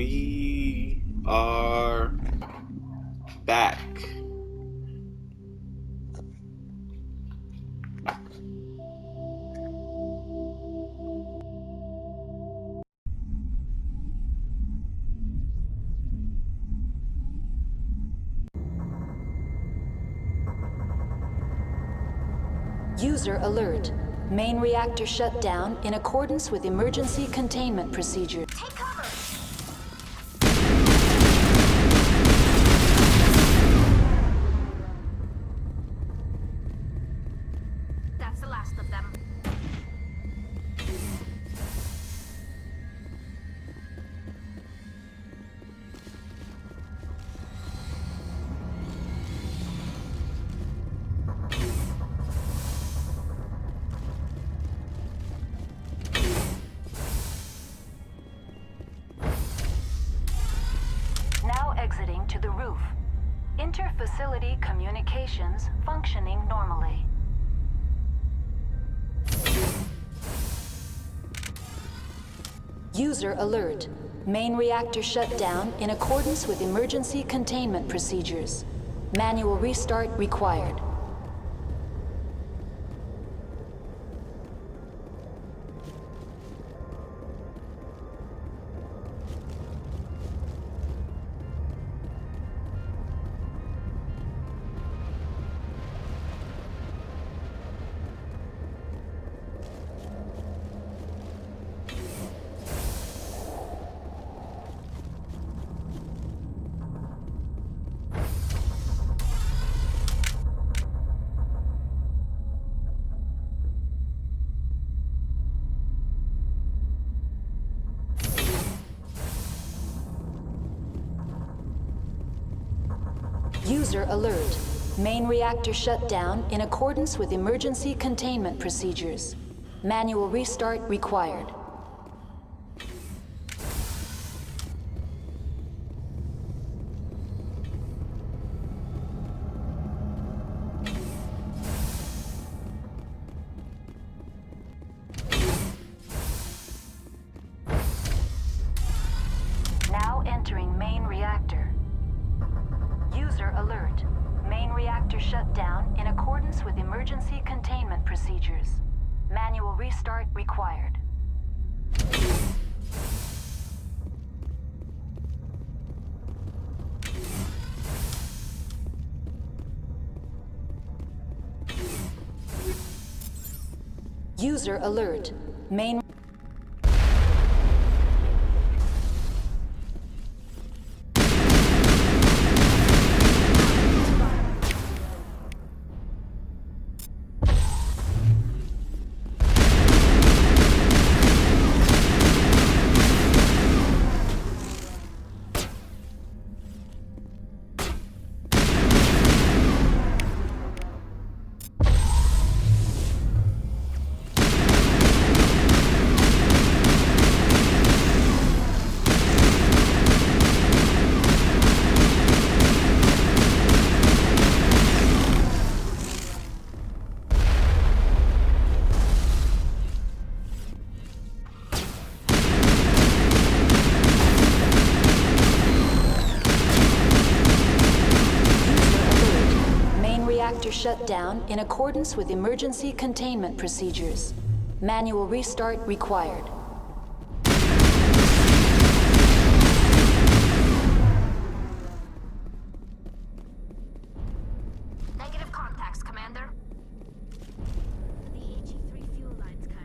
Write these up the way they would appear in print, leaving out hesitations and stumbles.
We are back. User alert. Main reactor shut down in accordance with emergency containment procedures. Take cover! That's the last of them. Now exiting to the roof. Inter-facility communications functioning normally. User alert. Main reactor shut down in accordance with emergency containment procedures. Manual restart required. User alert. Main reactor shut down in accordance with emergency containment procedures. Manual restart required. Now entering main reactor. User alert. Main reactor shut down in accordance with emergency containment procedures. Manual restart required. User alert. Main reactor shut down in accordance with emergency containment procedures. Manual restart required. Negative contacts, Commander. The HE3 fuel lines cut.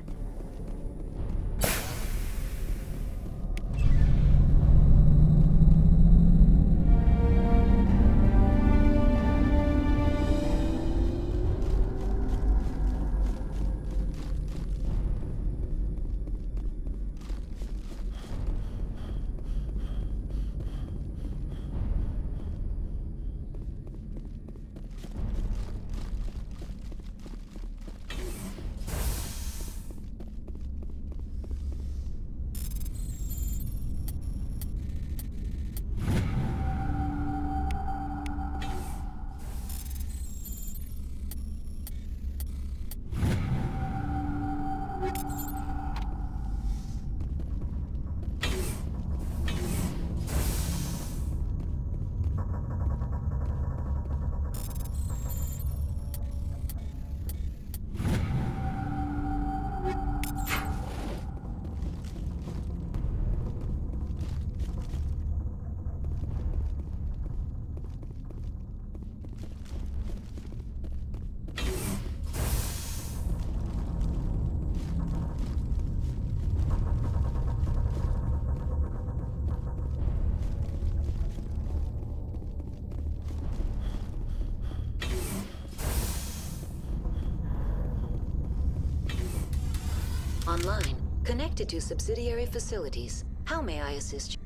Connected to subsidiary facilities. How may I assist you?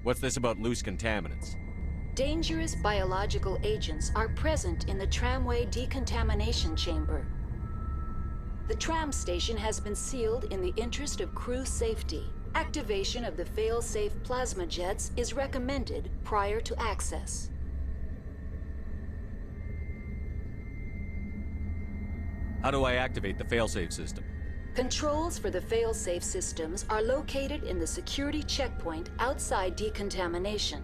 What's this about loose contaminants? Dangerous biological agents are present in the tramway decontamination chamber. The tram station has been sealed in the interest of crew safety. Activation of the fail-safe plasma jets is recommended prior to access. How do I activate the failsafe system? Controls for the fail-safe systems are located in the security checkpoint outside decontamination.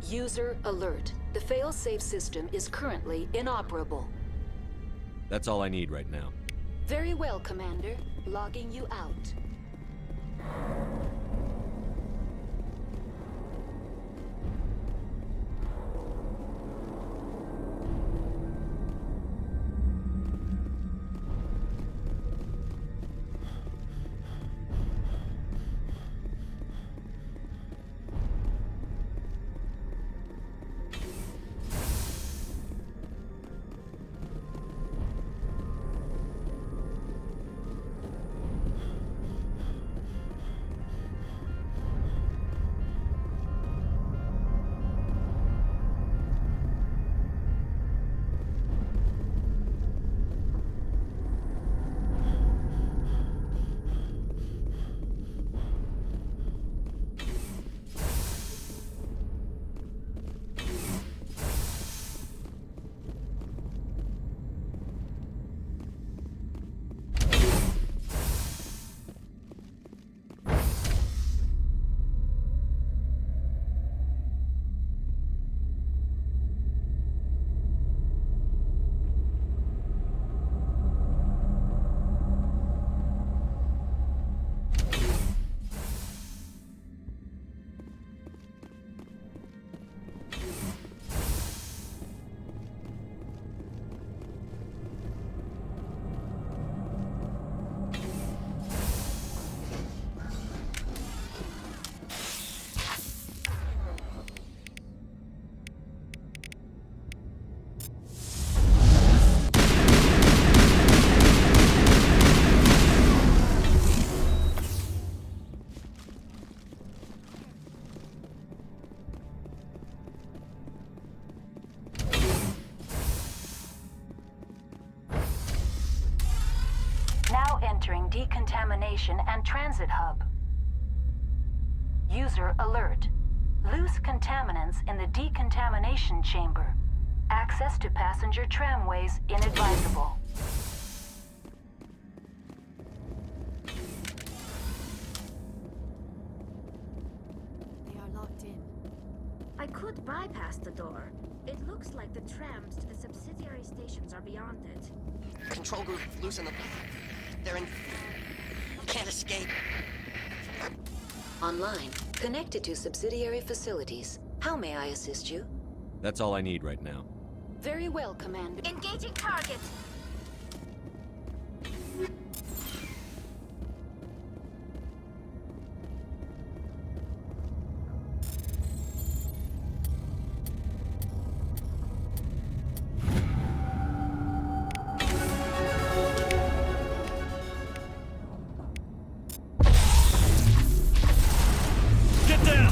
User alert. The fail-safe system is currently inoperable. That's all I need right now. Very well, Commander. Logging you out. Now entering decontamination and transit hub. User alert. Loose contaminants in the decontamination chamber. Access to passenger tramways inadvisable. They are locked in. I could bypass the door. It looks like the trams to the subsidiary stations are beyond it. Control group, loosen them. They're in... Can't escape. Online. Connected to subsidiary facilities. How may I assist you? That's all I need right now. Very well, Commander. Engaging target! Get down!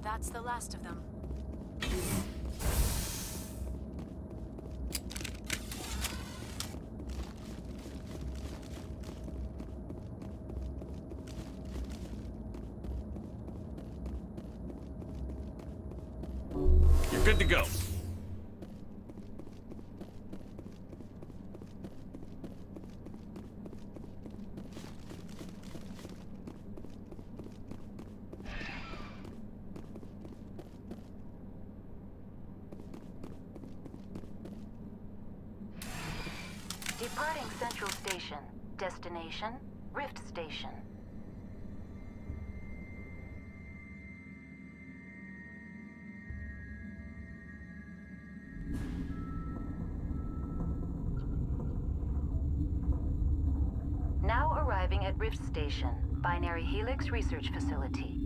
That's the last of them. You're good to go. Departing Central Station. Destination, Rift Station. Now arriving at Rift Station, Binary Helix Research Facility.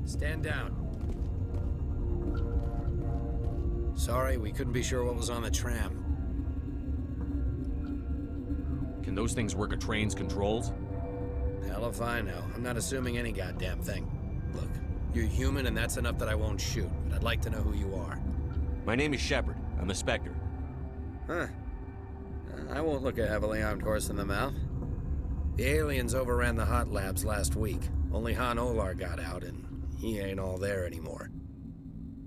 Stand down. Sorry, we couldn't be sure what was on the tram. Can those things work a train's controls? Hell if I know. I'm not assuming any goddamn thing. Look, you're human and that's enough that I won't shoot, but I'd like to know who you are. My name is Shepard. I'm a Spectre. Huh. I won't look a heavily armed horse in the mouth. The aliens overran the hot labs last week. Only Han Olar got out, and he ain't all there anymore.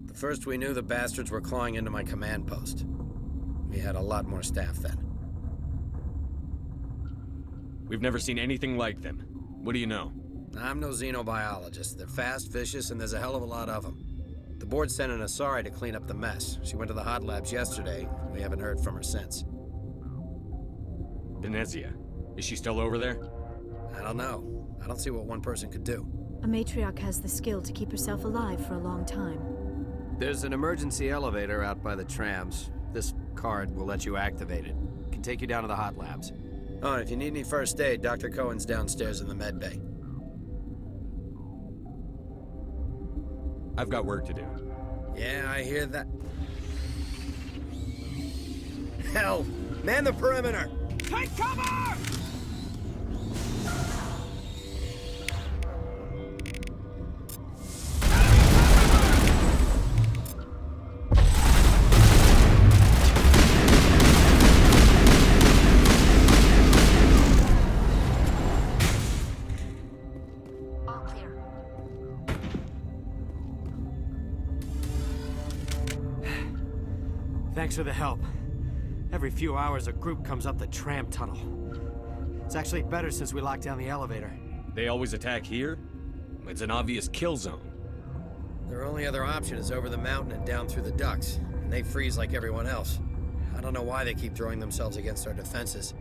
The first we knew, the bastards were clawing into my command post. We had a lot more staff then. We've never seen anything like them. What do you know? I'm no xenobiologist. They're fast, vicious, and there's a hell of a lot of them. The board sent an Asari to clean up the mess. She went to the hot labs yesterday. We haven't heard from her since. Venezia. Is she still over there? I don't know. I don't see what one person could do. A matriarch has the skill to keep herself alive for a long time. There's an emergency elevator out by the trams. This card will let you activate it. It can take you down to the hot labs. Oh, and if you need any first aid, Dr. Cohen's downstairs in the med bay. I've got work to do. Yeah, I hear that. Hell! Man the perimeter! Take cover! All clear. Thanks for the help. Every few hours, a group comes up the tram tunnel. It's actually better since we locked down the elevator. They always attack here? It's an obvious kill zone. Their only other option is over the mountain and down through the ducts, and they freeze like everyone else. I don't know why they keep throwing themselves against our defenses.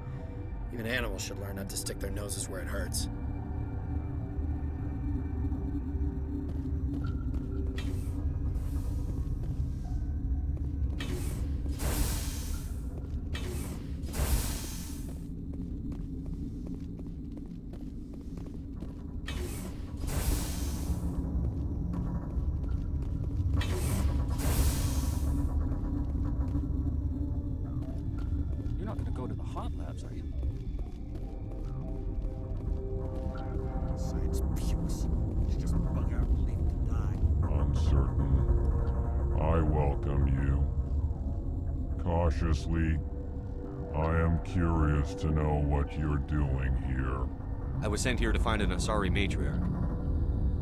Even animals should learn not to stick their noses where it hurts. You're not gonna go to the hot labs, are you? Science pukes. Should just bug out and leave to die. Uncertain. I welcome you. Cautiously, I am curious to know what you're doing here. I was sent here to find an Asari matriarch.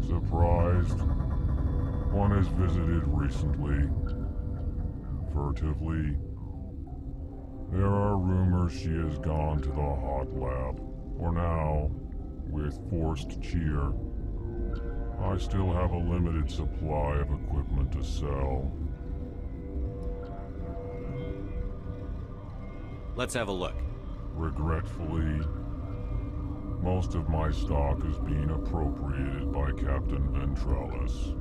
Surprised? One has visited recently. Furtively. There are rumors she has gone to the hot lab. For now, with forced cheer, I still have a limited supply of equipment to sell. Let's have a look. Regretfully, most of my stock is being appropriated by Captain Ventralis.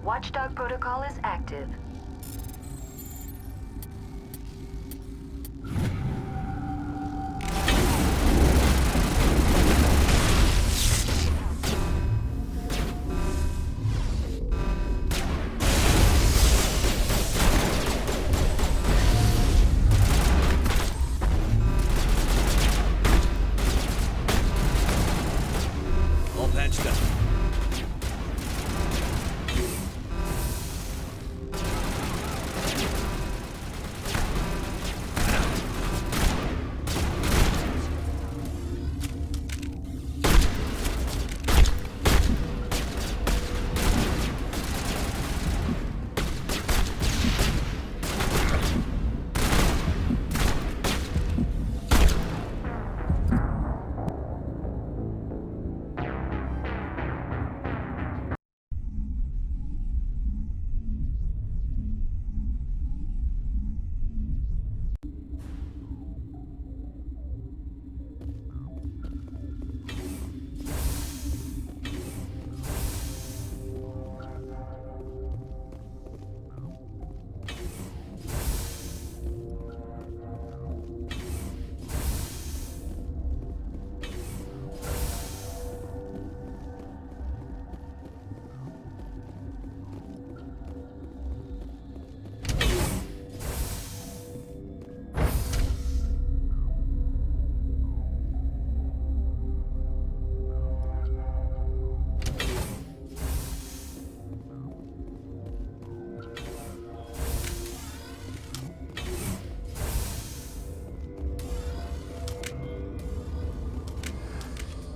Watchdog protocol is active. All patched up.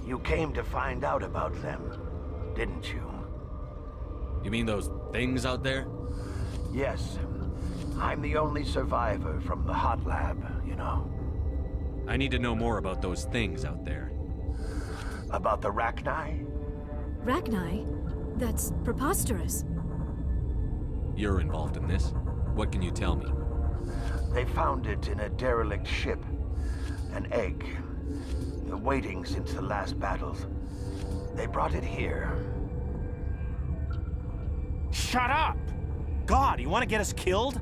You came to find out about them, didn't you? You mean those things out there? Yes. I'm the only survivor from the hot lab, you know. I need to know more about those things out there. About the Rachni? Rachni? That's preposterous. You're involved in this. What can you tell me? They found it in a derelict ship. An egg. Waiting since the last battles. They brought it here. Shut up! God, you want to get us killed?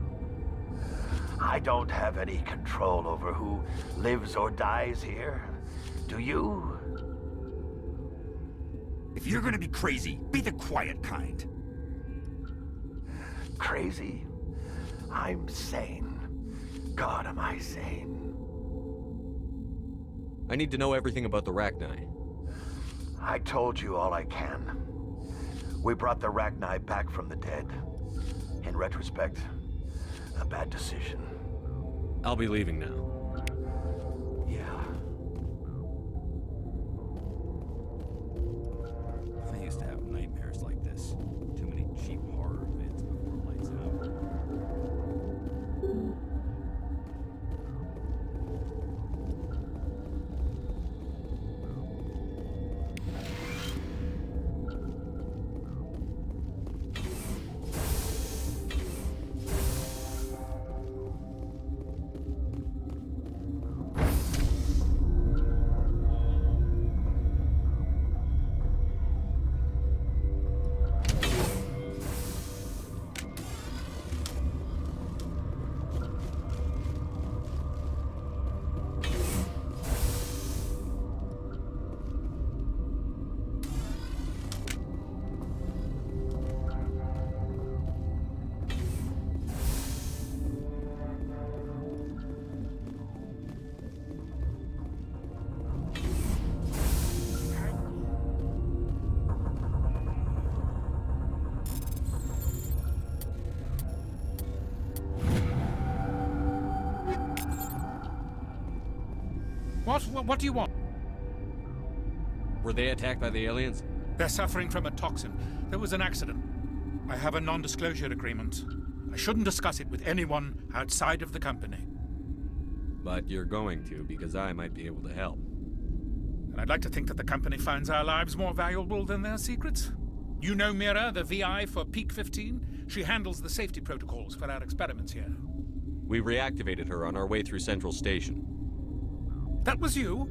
I don't have any control over who lives or dies here. Do you? If you're gonna be crazy, be the quiet kind. Crazy? I'm sane. God, am I sane. I need to know everything about the Rachni. I told you all I can. We brought the Rachni back from the dead. In retrospect, a bad decision. I'll be leaving now. Yeah. I used to have nightmares like this. Too many cheap horror vids before lights out. What do you want? Were they attacked by the aliens? They're suffering from a toxin. There was an accident. I have a non-disclosure agreement. I shouldn't discuss it with anyone outside of the company. But you're going to, because I might be able to help. And I'd like to think that the company finds our lives more valuable than their secrets. You know Mira, the VI for Peak 15? She handles the safety protocols for our experiments here. We reactivated her on our way through Central Station. That was you?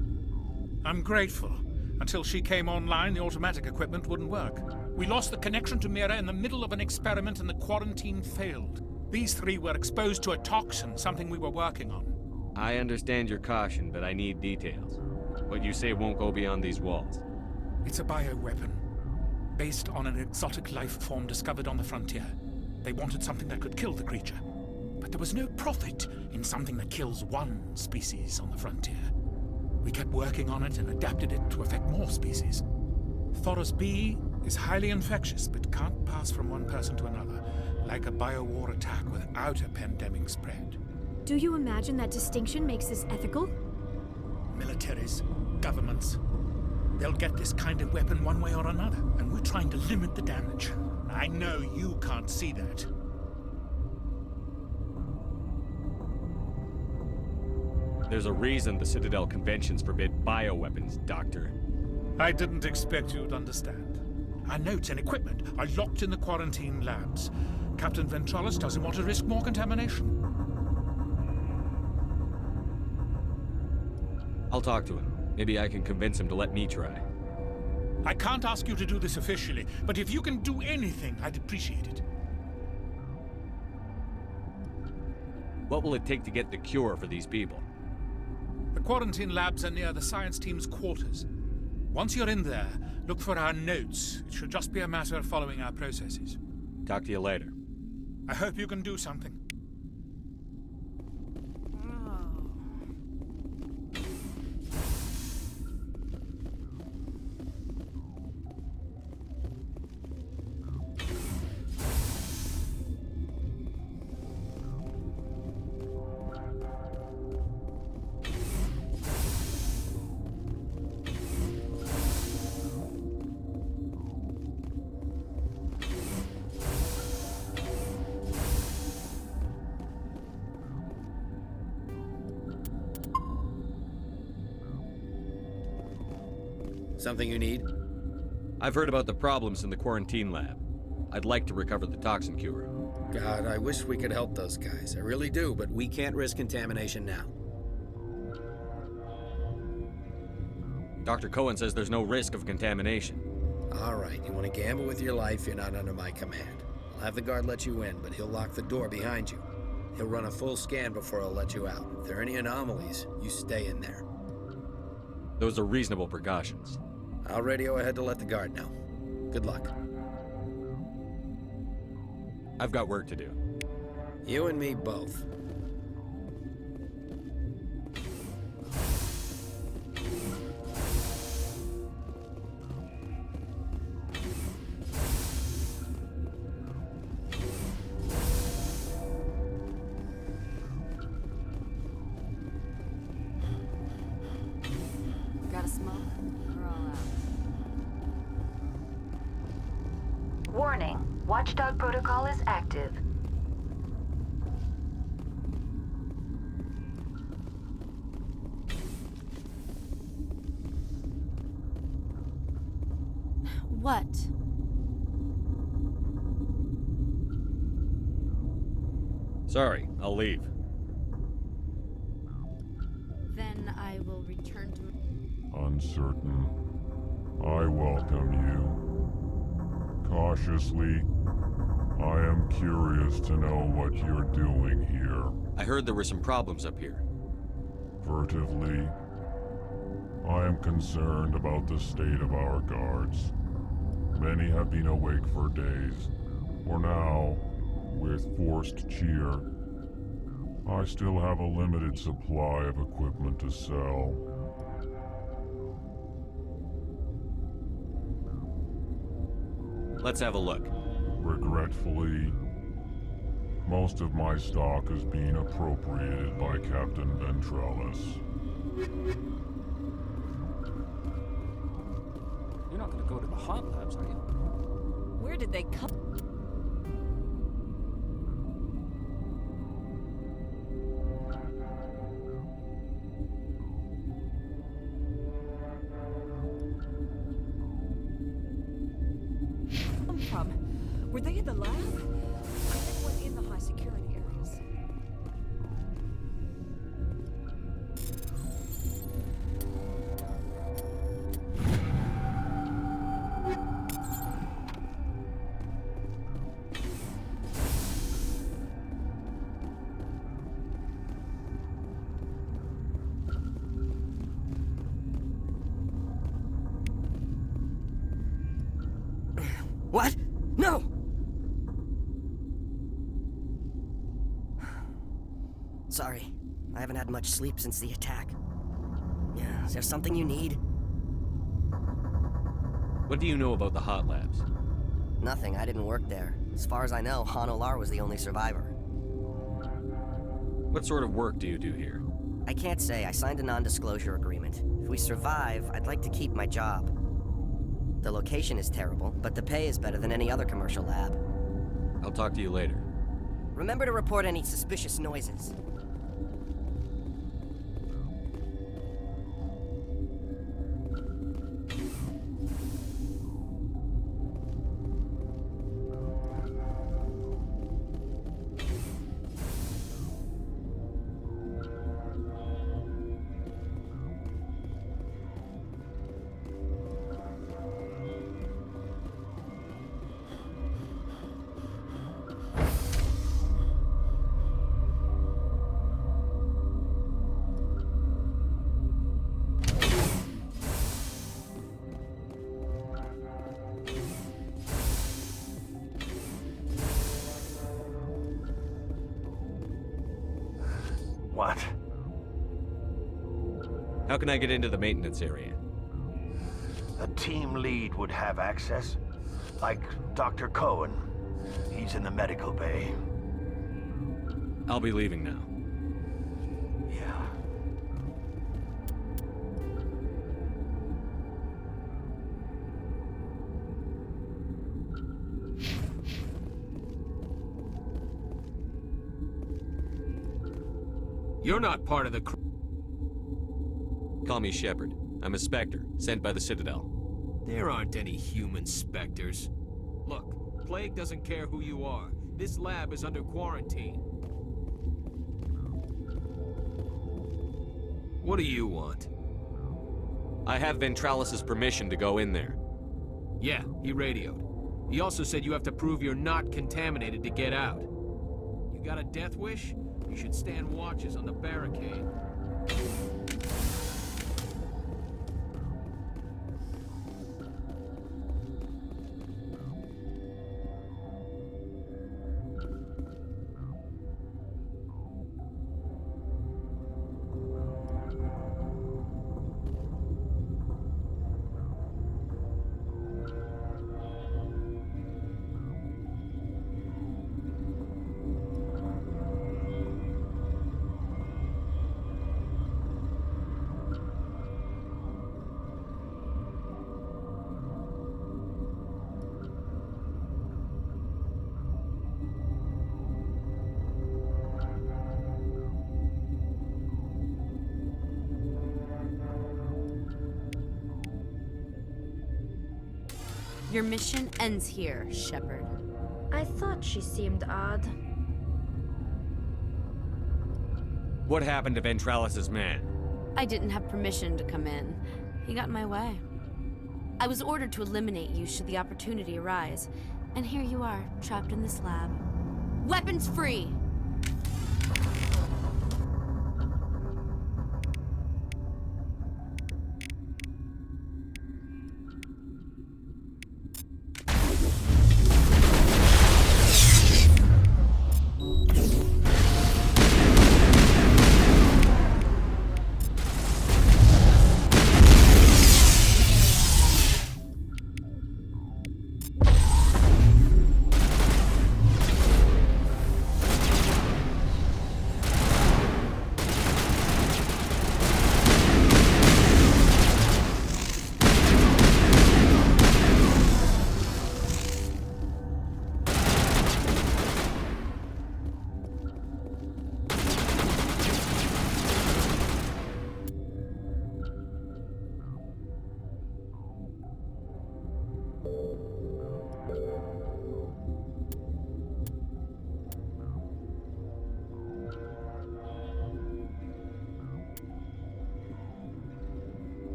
I'm grateful. Until she came online, the automatic equipment wouldn't work. We lost the connection to Mira in the middle of an experiment and the quarantine failed. These three were exposed to a toxin, something we were working on. I understand your caution, but I need details. What you say won't go beyond these walls. It's a bioweapon, based on an exotic life form discovered on the frontier. They wanted something that could kill the creature. But there was no profit in something that kills one species on the frontier. We kept working on it and adapted it to affect more species. Thoros B is highly infectious, but can't pass from one person to another, like a biowar attack without a pandemic spread. Do you imagine that distinction makes this ethical? Militaries, governments, they'll get this kind of weapon one way or another, and we're trying to limit the damage. I know you can't see that. There's a reason the Citadel conventions forbid bioweapons, Doctor. I didn't expect you'd understand. Our notes and equipment are locked in the quarantine labs. Captain Ventralis doesn't want to risk more contamination. I'll talk to him. Maybe I can convince him to let me try. I can't ask you to do this officially, but if you can do anything, I'd appreciate it. What will it take to get the cure for these people? The quarantine labs are near the science team's quarters. Once you're in there, look for our notes. It should just be a matter of following our processes. Talk to you later. I hope you can do something. Something you need? I've heard about the problems in the quarantine lab. I'd like to recover the toxin cure. God, I wish we could help those guys. I really do, but we can't risk contamination now. Dr. Cohen says there's no risk of contamination. All right, you want to gamble with your life, you're not under my command. I'll have the guard let you in, but he'll lock the door behind you. He'll run a full scan before he'll let you out. If there are any anomalies, you stay in there. Those are reasonable precautions. I'll radio ahead to let the guard know. Good luck. I've got work to do. You and me both. Got a smoke? We're all out. Warning. Watchdog protocol is active. What? Sorry, I'll leave. Then I will return to... Uncertain. I welcome you. Cautiously, I am curious to know what you're doing here. I heard there were some problems up here. Furtively, I am concerned about the state of our guards. Many have been awake for days. For now, with forced cheer, I still have a limited supply of equipment to sell. Let's have a look. Regretfully, most of my stock is being appropriated by Captain Ventralis. You're not gonna go to the hot labs, are you? Where did they come? From? Were they in the lab? I think one in the high security areas. What? No! Sorry, I haven't had much sleep since the attack. Yeah, is there something you need? What do you know about the hot labs? Nothing, I didn't work there. As far as I know, Han Olar was the only survivor. What sort of work do you do here? I can't say. I signed a non-disclosure agreement. If we survive, I'd like to keep my job. The location is terrible, but the pay is better than any other commercial lab. I'll talk to you later. Remember to report any suspicious noises. What? How can I get into the maintenance area? A team lead would have access. Like Dr. Cohen. He's in the medical bay. I'll be leaving now. Yeah. You're not part of the crew. Call me Shepard. I'm a Spectre, sent by the Citadel. There aren't any human specters. Look, Plague doesn't care who you are. This lab is under quarantine. What do you want? I have Ventralis' permission to go in there. Yeah, he radioed. He also said you have to prove you're not contaminated to get out. You got a death wish? You should stand watches on the barricade. Your mission ends here, Shepard. I thought she seemed odd. What happened to Ventralis' man? I didn't have permission to come in. He got in my way. I was ordered to eliminate you should the opportunity arise. And here you are, trapped in this lab. Weapons free!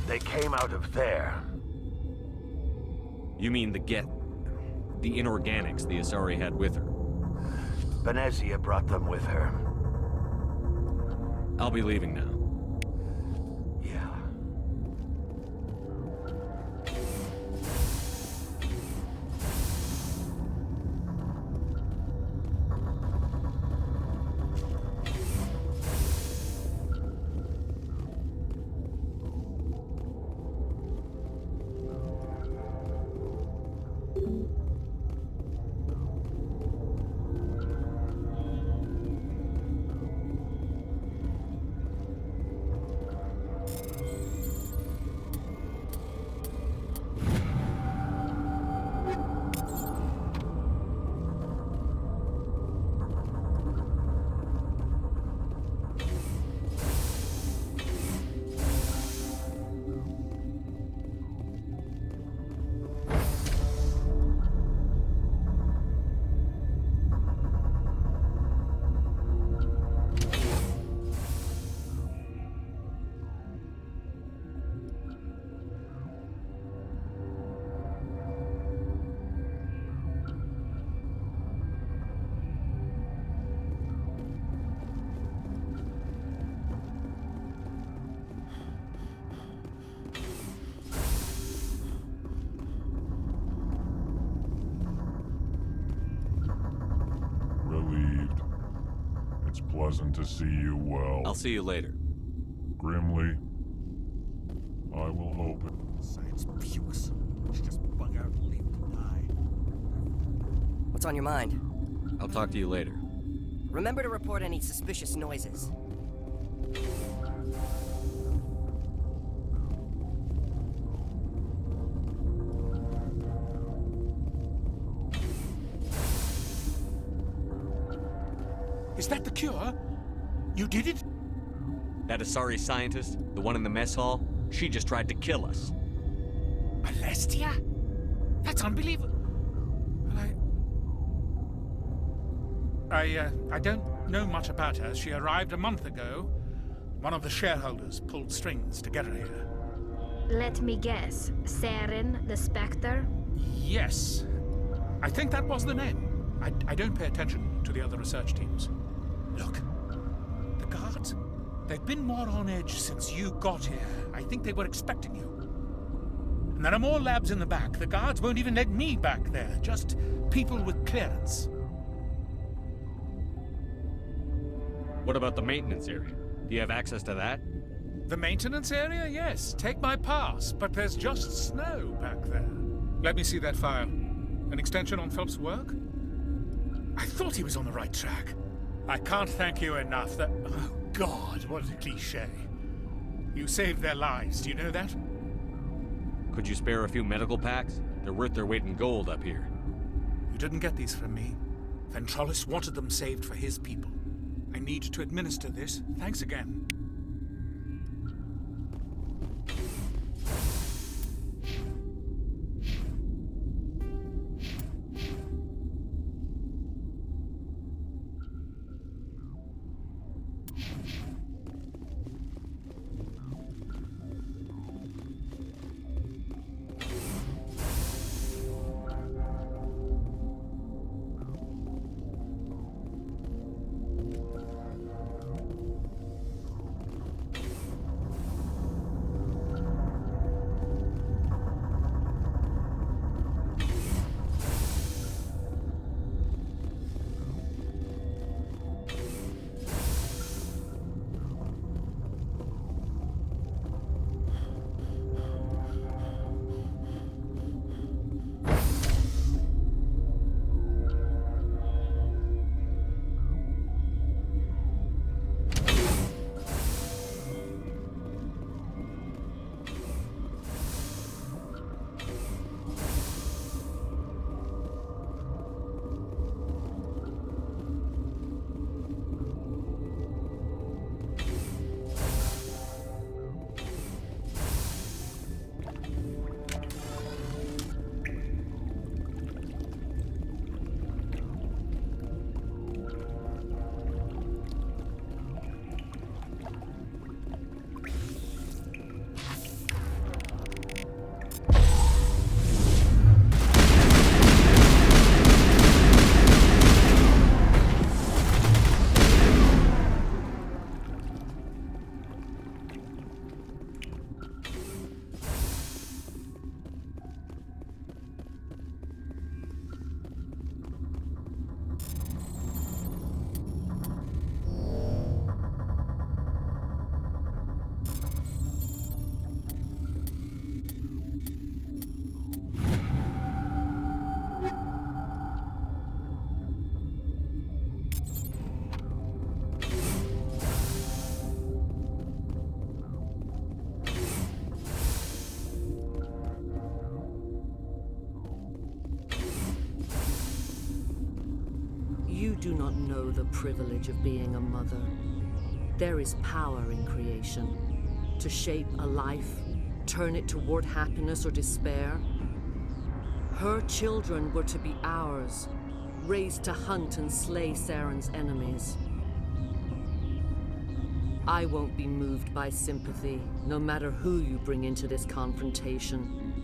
They came out of there. You mean the inorganics the Asari had with her? Venezia brought them with her. I'll be leaving now. Yeah. Relieved. It's pleasant to see you well. I'll see you later. Grimly, I will hope it. Science pukes. She just bug out and leave to die. What's on your mind? I'll talk to you later. Remember to report any suspicious noises. Is that the cure? You did it? That Asari scientist, the one in the mess hall, she just tried to kill us. Alestia? That's unbelievable. I don't know much about her. She arrived a month ago. One of the shareholders pulled strings to get her here. Let me guess. Saren, the Spectre? Yes. I think that was the name. I don't pay attention to the other research teams. Look, the guards, they've been more on edge since you got here. I think they were expecting you. And there are more labs in the back. The guards won't even let me back there. Just people with clearance. What about the maintenance area? Do you have access to that? The maintenance area? Yes. Take my pass. But there's just snow back there. Let me see that file. An extension on Phelps' work? I thought he was on the right track. I can't thank you enough. That... Oh, God, what a cliché. You saved their lives. Do you know that? Could you spare a few medical packs? They're worth their weight in gold up here. You didn't get these from me. Ventrolis wanted them saved for his people. I need to administer this. Thanks again. do not know the privilege of being a mother. There is power in creation. To shape a life, turn it toward happiness or despair. Her children were to be ours, raised to hunt and slay Saren's enemies. I won't be moved by sympathy, no matter who you bring into this confrontation.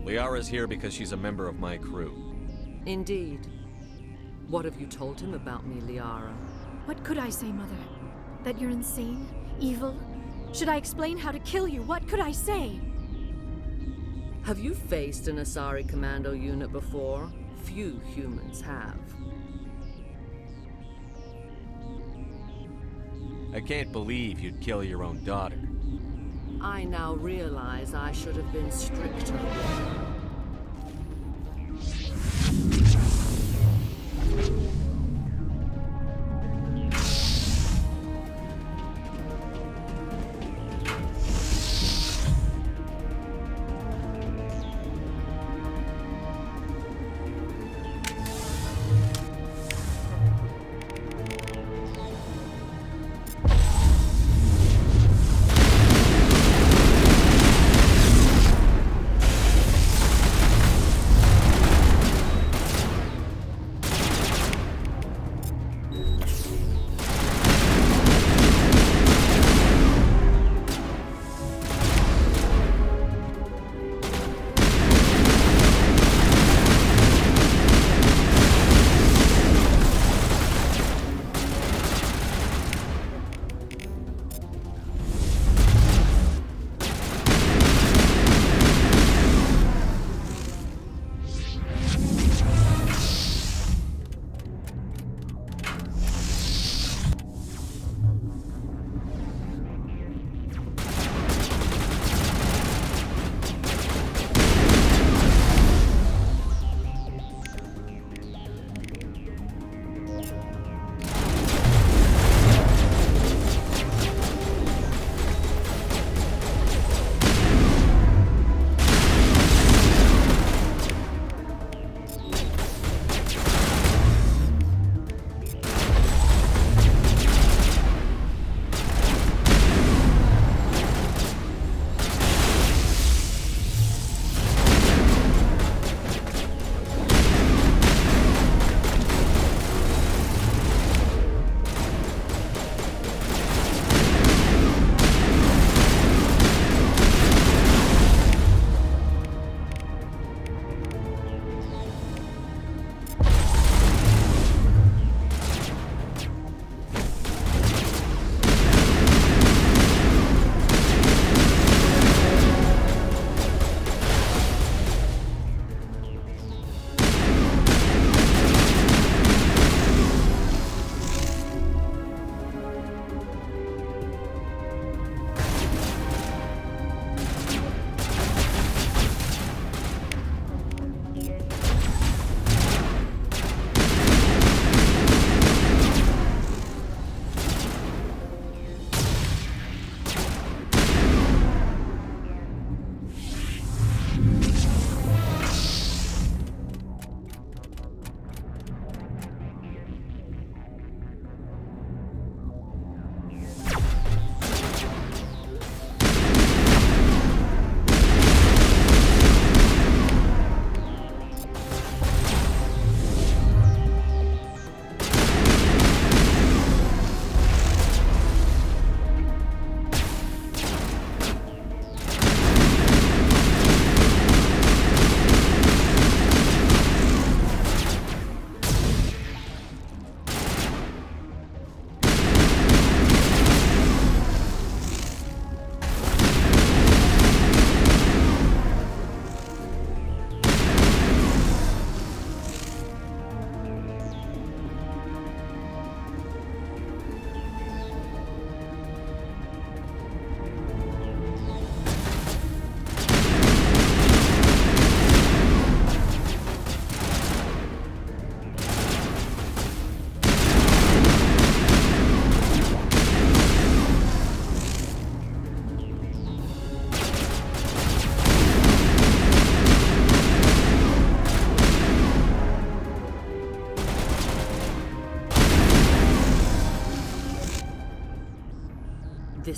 Liara's here because she's a member of my crew. Indeed. What have you told him about me, Liara? What could I say, Mother? That you're insane? Evil? Should I explain how to kill you? What could I say? Have you faced an Asari commando unit before? Few humans have. I can't believe you'd kill your own daughter. I now realize I should have been stricter with her.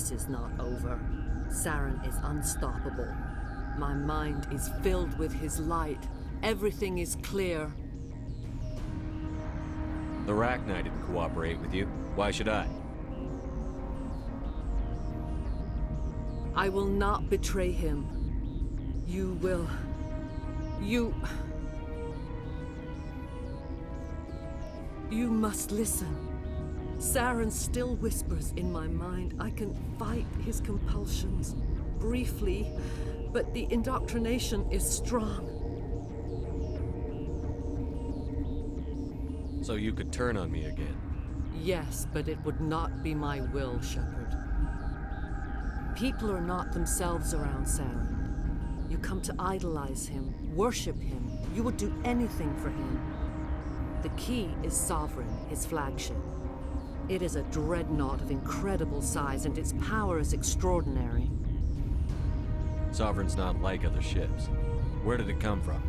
This is not over. Saren is unstoppable. My mind is filled with his light. Everything is clear. The Rachni didn't cooperate with you. Why should I? I will not betray him. You will... You must listen. Saren still whispers in my mind. I can fight his compulsions, briefly, but the indoctrination is strong. So you could turn on me again? Yes, but it would not be my will, Shepard. People are not themselves around Saren. You come to idolize him, worship him. You would do anything for him. The key is Sovereign, his flagship. It is a dreadnought of incredible size, and its power is extraordinary. Sovereign's not like other ships. Where did it come from?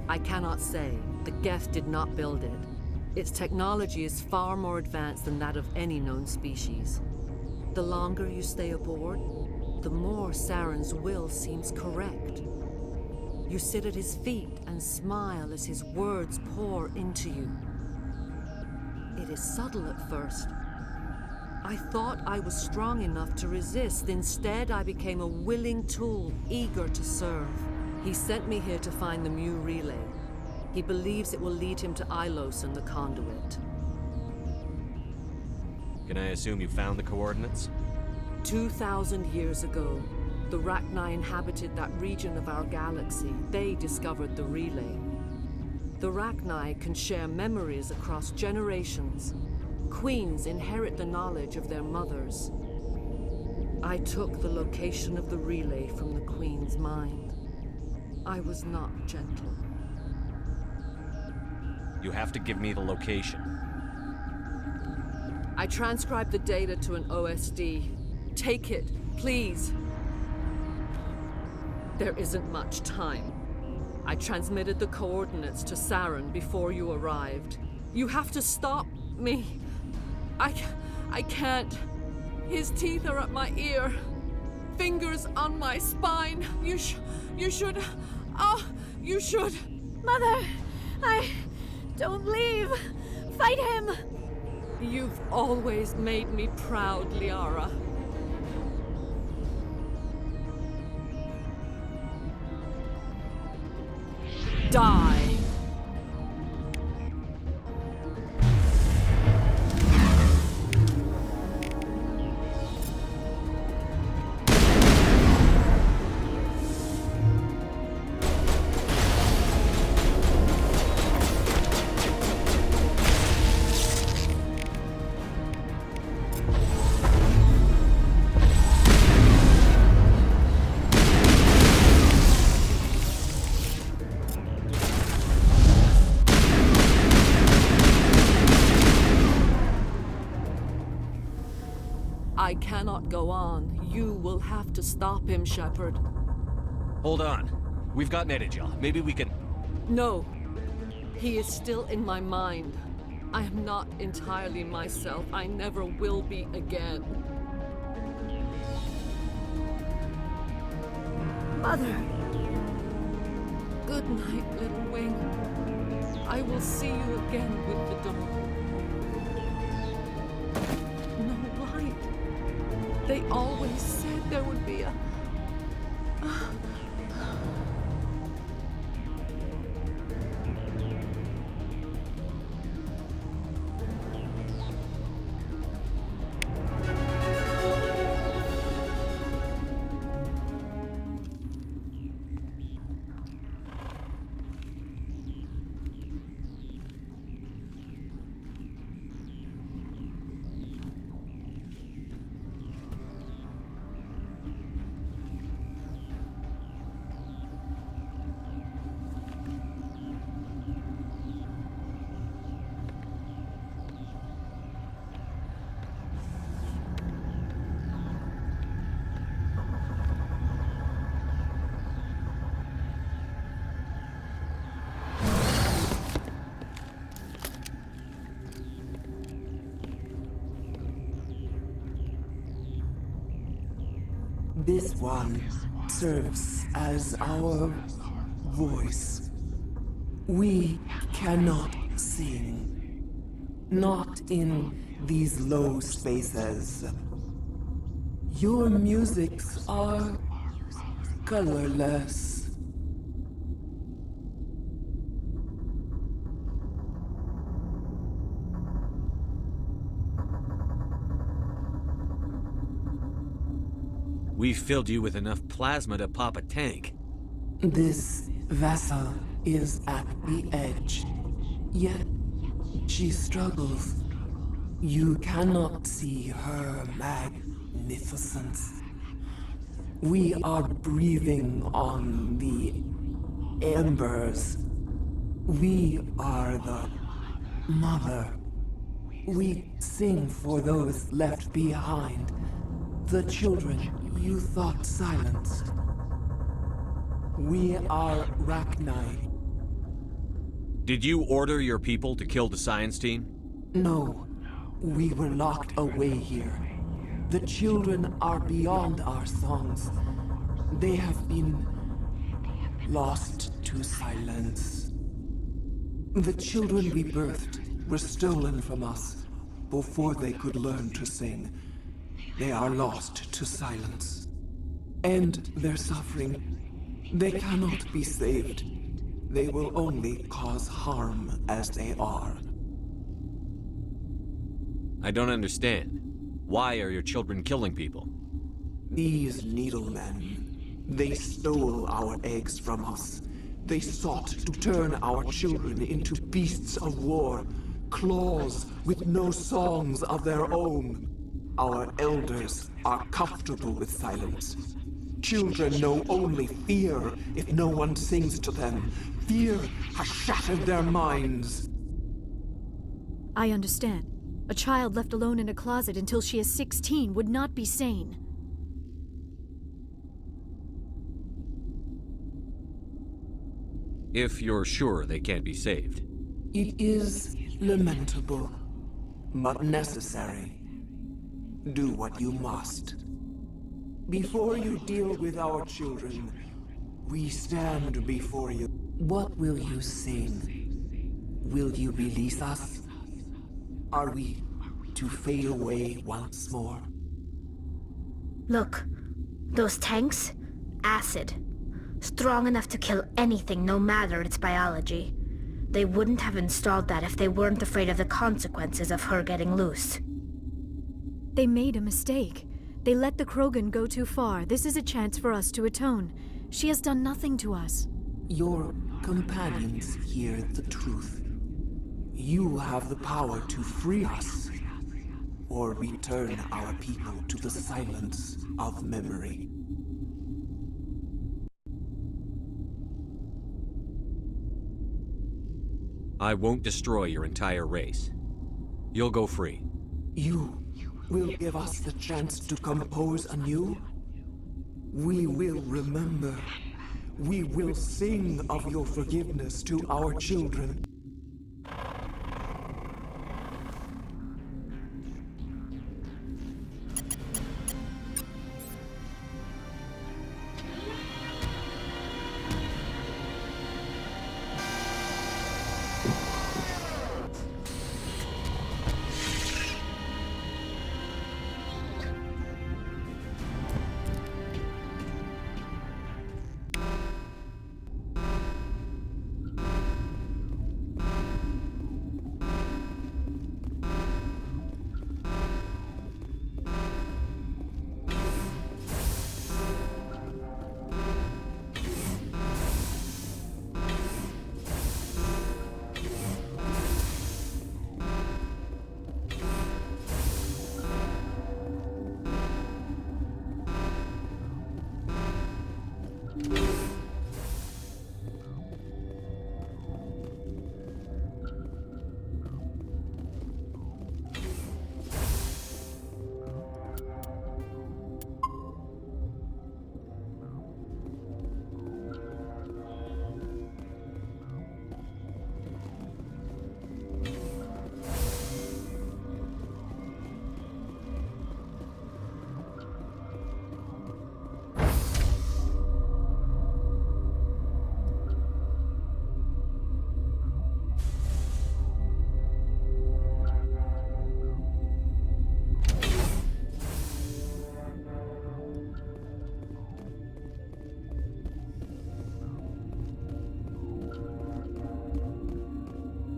I cannot say. The Geth did not build it. Its technology is far more advanced than that of any known species. The longer you stay aboard, the more Saren's will seems correct. You sit at his feet and smile as his words pour into you. It is subtle at first. I thought I was strong enough to resist. Instead, I became a willing tool, eager to serve. He sent me here to find the Mu relay. He believes it will lead him to Ilos and the conduit. Can I assume you found the coordinates? 2,000 years ago, the Rachni inhabited that region of our galaxy. They discovered the relay. The Rachni can share memories across generations. Queens inherit the knowledge of their mothers. I took the location of the relay from the Queen's mind. I was not gentle. You have to give me the location. I transcribed the data to an OSD. Take it, please. There isn't much time. I transmitted the coordinates to Saren before you arrived. You have to stop me. I can't. His teeth are at my ear. Fingers on my spine. You should. Oh, you should. Mother, don't leave. Fight him. You've always made me proud, Liara. Die. I cannot go on. You will have to stop him, Shepard. Hold on. We've got Netijah. Maybe we can... No. He is still in my mind. I am not entirely myself. I never will be again. Mother! Good night, little wing. I will see you again with the dawn. No light. They always said there would be a... This one serves as our voice. We cannot sing. Not in these low spaces. Your musics are colorless. We filled you with enough plasma to pop a tank. This vessel is at the edge, yet she struggles. You cannot see her magnificence. We are breathing on the embers. We are the mother. We sing for those left behind, the children you thought silenced. We are Rachni. Did you order your people to kill the science team? No, we were locked away here. The children are beyond our songs. They have been lost to silence. The children we birthed were stolen from us before they could learn to sing. They are lost to silence. And their suffering, they cannot be saved. They will only cause harm as they are. I don't understand. Why are your children killing people? These needlemen, they stole our eggs from us. They sought to turn our children into beasts of war, claws with no songs of their own. Our elders are comfortable with silence. Children know only fear if no one sings to them. Fear has shattered their minds. I understand. A child left alone in a closet until she is 16 would not be sane. If you're sure they can't be saved. It is lamentable, but necessary. Do what you must. Before you deal with our children, we stand before you. What will you sing? Will you release us? Are we to fade away once more? Look, those tanks? Acid. Strong enough to kill anything, no matter its biology. They wouldn't have installed that if they weren't afraid of the consequences of her getting loose. They made a mistake. They let the Krogan go too far. This is a chance for us to atone. She has done nothing to us. Your companions hear the truth. You have the power to free us, or return our people to the silence of memory. I won't destroy your entire race. You'll go free. You will give us the chance to compose anew? We will remember. We will sing of your forgiveness to our children.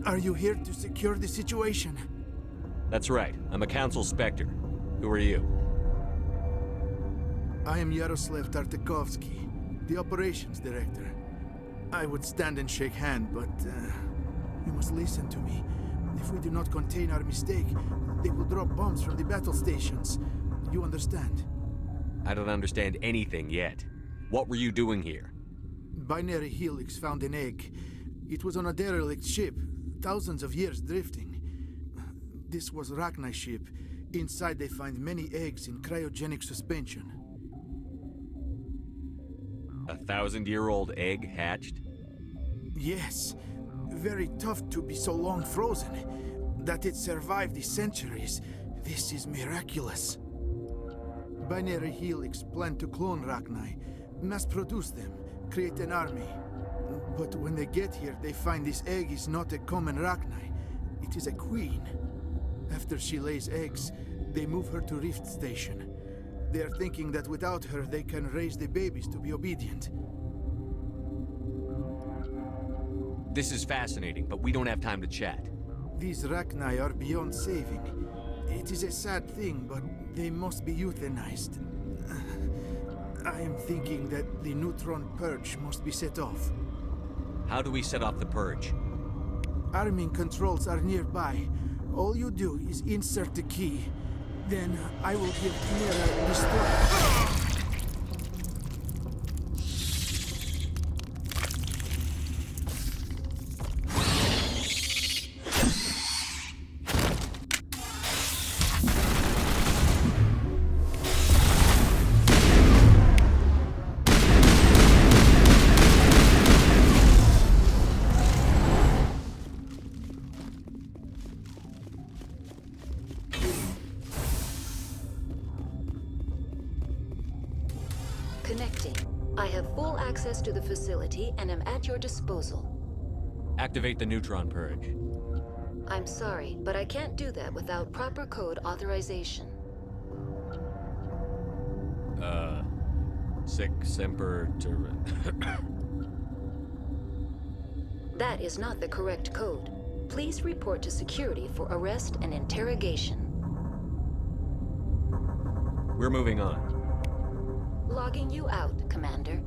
Are you here to secure the situation? That's right. I'm a Council Spectre. Who are you? I am Yaroslav Tartakovsky, the Operations Director. I would stand and shake hand, but you must listen to me. If we do not contain our mistake, they will drop bombs from the battle stations. You understand? I don't understand anything yet. What were you doing here? Binary Helix found an egg. It was on a derelict ship, thousands of years drifting. This was Rachni's ship. Inside they find many eggs in cryogenic suspension. 1,000-year-old egg hatched? Yes. Very tough to be so long frozen. That it survived the centuries, this is miraculous. Binary Helix planned to clone Rachni, mass-produce them, create an army. But when they get here, they find this egg is not a common Rachni. It is a queen. After she lays eggs, they move her to Rift Station. They are thinking that without her, they can raise the babies to be obedient. This is fascinating, but we don't have time to chat. These Rachni are beyond saving. It is a sad thing, but they must be euthanized. I am thinking that the neutron purge must be set off. How do we set off the purge? Arming controls are nearby. All you do is insert the key. Then I will give Chimera destroy. Connecting. I have full access to the facility and am at your disposal. Activate the neutron purge. I'm sorry, but I can't do that without proper code authorization. Sic semper That is not the correct code. Please report to security for arrest and interrogation. We're moving on. Logging you out, Commander.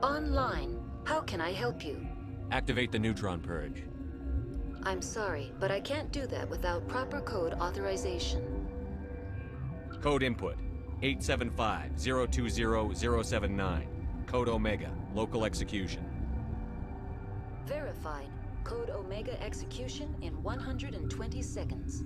Online. How can I help you? Activate the neutron purge. I'm sorry, but I can't do that without proper code authorization. Code input 875-020-079. Code Omega. Local execution. Verified. Code Omega execution in 120 seconds.